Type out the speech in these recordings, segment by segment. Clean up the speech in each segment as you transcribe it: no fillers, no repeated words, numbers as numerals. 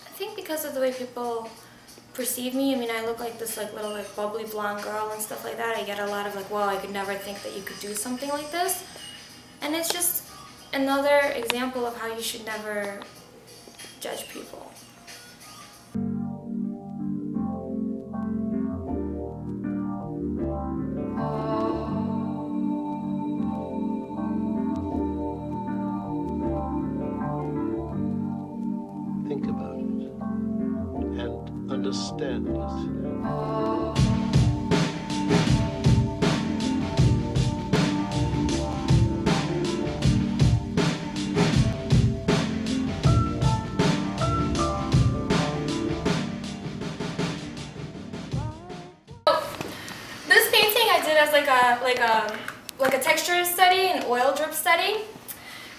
I think because of the way people perceive me. I mean, I look like this little bubbly blonde girl and stuff like that. I get a lot of well, I could never think that you could do something like this. And it's just another example of how you should never judge people. Think about it and understand it. This painting I did as like a texture study, an oil drip study,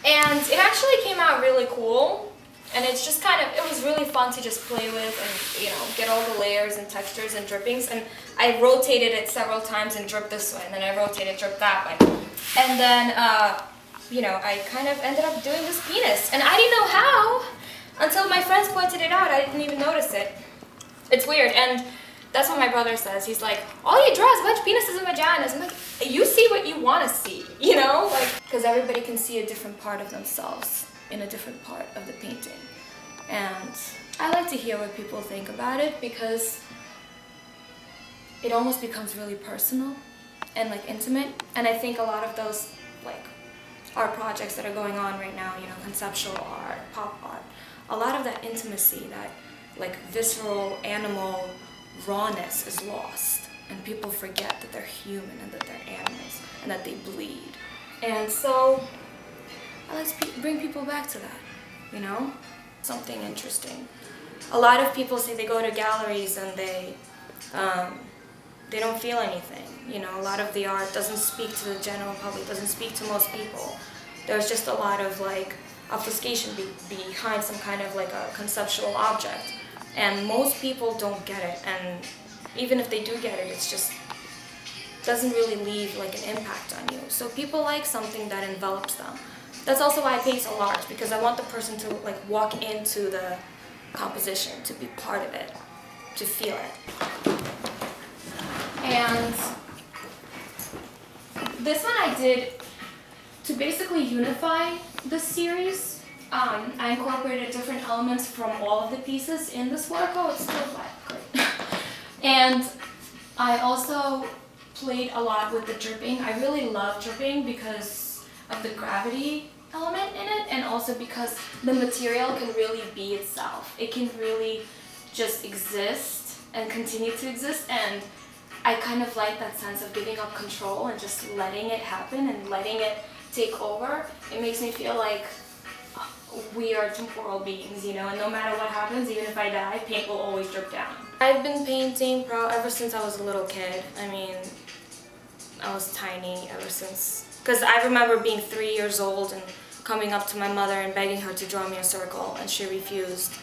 and it actually came out really cool. And it's just it was really fun to just play with and, get all the layers and textures and drippings. And I rotated it several times and dripped this way, and then I rotated, dripped that way. And then, I kind of ended up doing this penis. And I didn't know how until my friends pointed it out. I didn't even notice it. It's weird. And that's what my brother says. He's like, all you draw is a bunch of penises and vaginas. I'm like, you see what you want to see, because everybody can see a different part of themselves in a different part of the painting. And I like to hear what people think about it because it almost becomes really personal and intimate. And I think a lot of those art projects that are going on right now, conceptual art, pop art, a lot of that intimacy, that visceral animal rawness is lost, and people forget that they're human and that they're animals and that they bleed. And so I like to bring people back to that, something interesting. A lot of people say they go to galleries and they don't feel anything. A lot of the art doesn't speak to the general public, doesn't speak to most people. There's just a lot of obfuscation behind some kind of a conceptual object. And most people don't get it, and even if they do get it, it's just doesn't really leave an impact on you. So people like something that envelops them. That's also why I paint so large, because I want the person to walk into the composition, to be part of it, to feel it. And this one I did to basically unify the series. I incorporated different elements from all of the pieces in this work. Oh, it's still black, great. And I also played a lot with the dripping. I really love dripping because of the gravity element in it, and also because the material can really be itself. It can really just exist and continue to exist, and I kind of like that sense of giving up control and just letting it happen and letting it take over. It makes me feel like we are temporal beings, and no matter what happens, even if I die, paint will always drip down. I've been painting ever since I was a little kid. I mean, I was tiny ever since, because I remember being 3 years old and coming up to my mother and begging her to draw me a circle, and she refused.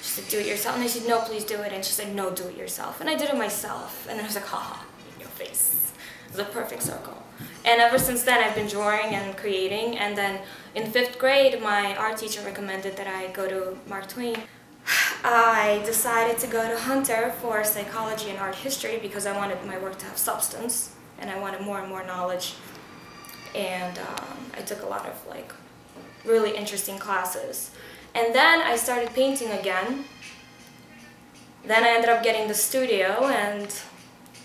She said, do it yourself, and I said, no, please do it, and she said, no, do it yourself, and I did it myself, and then I was like, haha, in your face. It was a perfect circle. And ever since then, I've been drawing and creating. And then in 5th grade, my art teacher recommended that I go to Mark Twain. I decided to go to Hunter for psychology and art history because I wanted my work to have substance, and I wanted more and more knowledge. And I took a lot of really interesting classes. And then I started painting again. Then I ended up getting the studio, and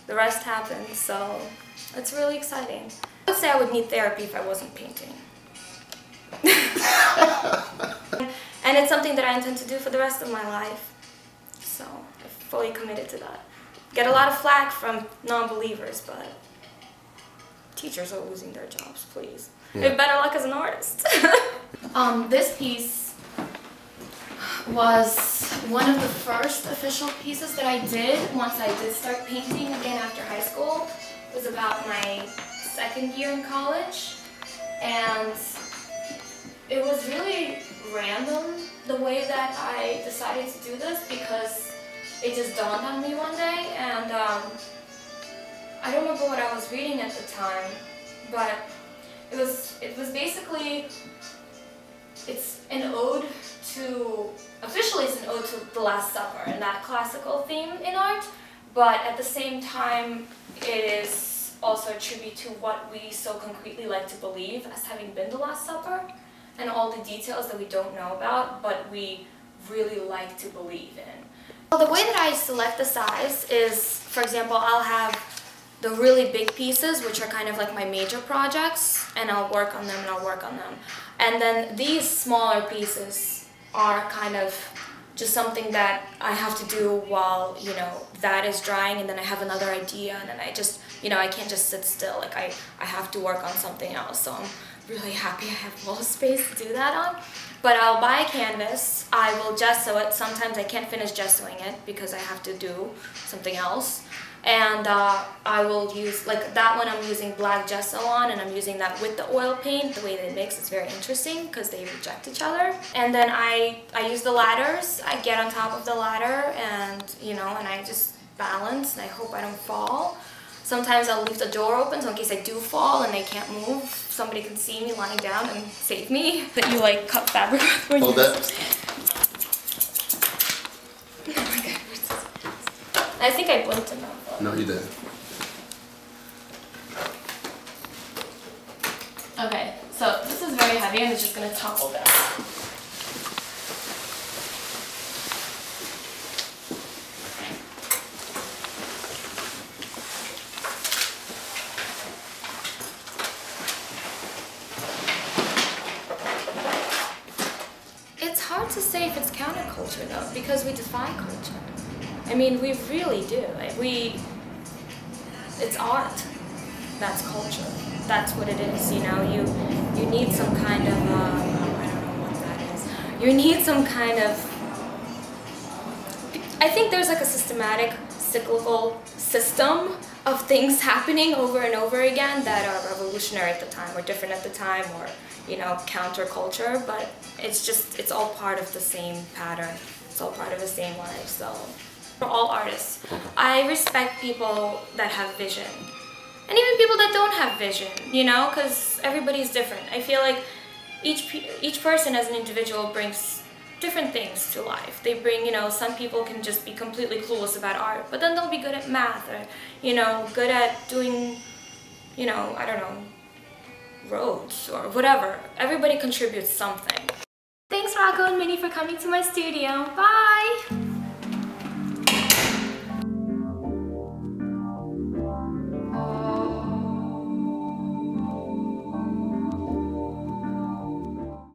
the rest happened. So it's really exciting. I would say I would need therapy if I wasn't painting. And it's something that I intend to do for the rest of my life. So I'm fully committed to that. Get a lot of flack from non-believers, but teachers are losing their jobs, please. Yeah. Have better luck as an artist. This piece was one of the first official pieces that I did once I did start painting again after high school. It was about my 2nd year in college, and it was really random the way that I decided to do this, because it just dawned on me one day, and I don't remember what I was reading at the time, but it was basically, it's an ode to, officially it's an ode to the Last Supper and that classical theme in art, but at the same time, it is also a tribute to what we so concretely like to believe as having been the Last Supper, and all the details that we don't know about, but we really like to believe in. Well, the way that I select the size is, for example, I'll have the really big pieces, which are kind of like my major projects, and I'll work on them and I'll work on them. And then these smaller pieces are kind of just something that I have to do while, you know, that is drying, and then I have another idea, and then I just, you know, I can't just sit still. Like I have to work on something else. So I'm really happy I have a little space to do that on. But I'll buy a canvas, I will gesso it. Sometimes I can't finish gessoing it because I have to do something else. And I will use, like that one I'm using black gesso on, and I'm using that with the oil paint. The way they mix is very interesting because they reject each other. And then I use the ladders. I get on top of the ladder and, you know, and I just balance and I hope I don't fall. Sometimes I'll leave the door open so in case I do fall and I can't move, somebody can see me lying down and save me. That you like cut fabric with when Hold you... that. Oh my God. I think I blinked enough. No, you didn't. Okay, so this is very heavy and it's just going to topple down. It's hard to say if it's counterculture though, because we defy culture. I mean, we really do. Like, it's art. That's culture. That's what it is. You know, you need some kind of, I don't know what that is. You need some kind of, I think there's like a systematic, cyclical system of things happening over and over again that are revolutionary at the time, or different at the time, or, you know, counterculture, but it's just, it's all part of the same pattern. It's all part of the same life, so. For all artists, I respect people that have vision, and even people that don't have vision, you know, because everybody's different. I feel like each person as an individual brings different things to life. They bring, you know, some people can just be completely clueless about art, but then they'll be good at math, or, you know, good at doing, you know, I don't know, roads or whatever. Everybody contributes something. Thanks, Rocco and Minnie, for coming to my studio. Bye!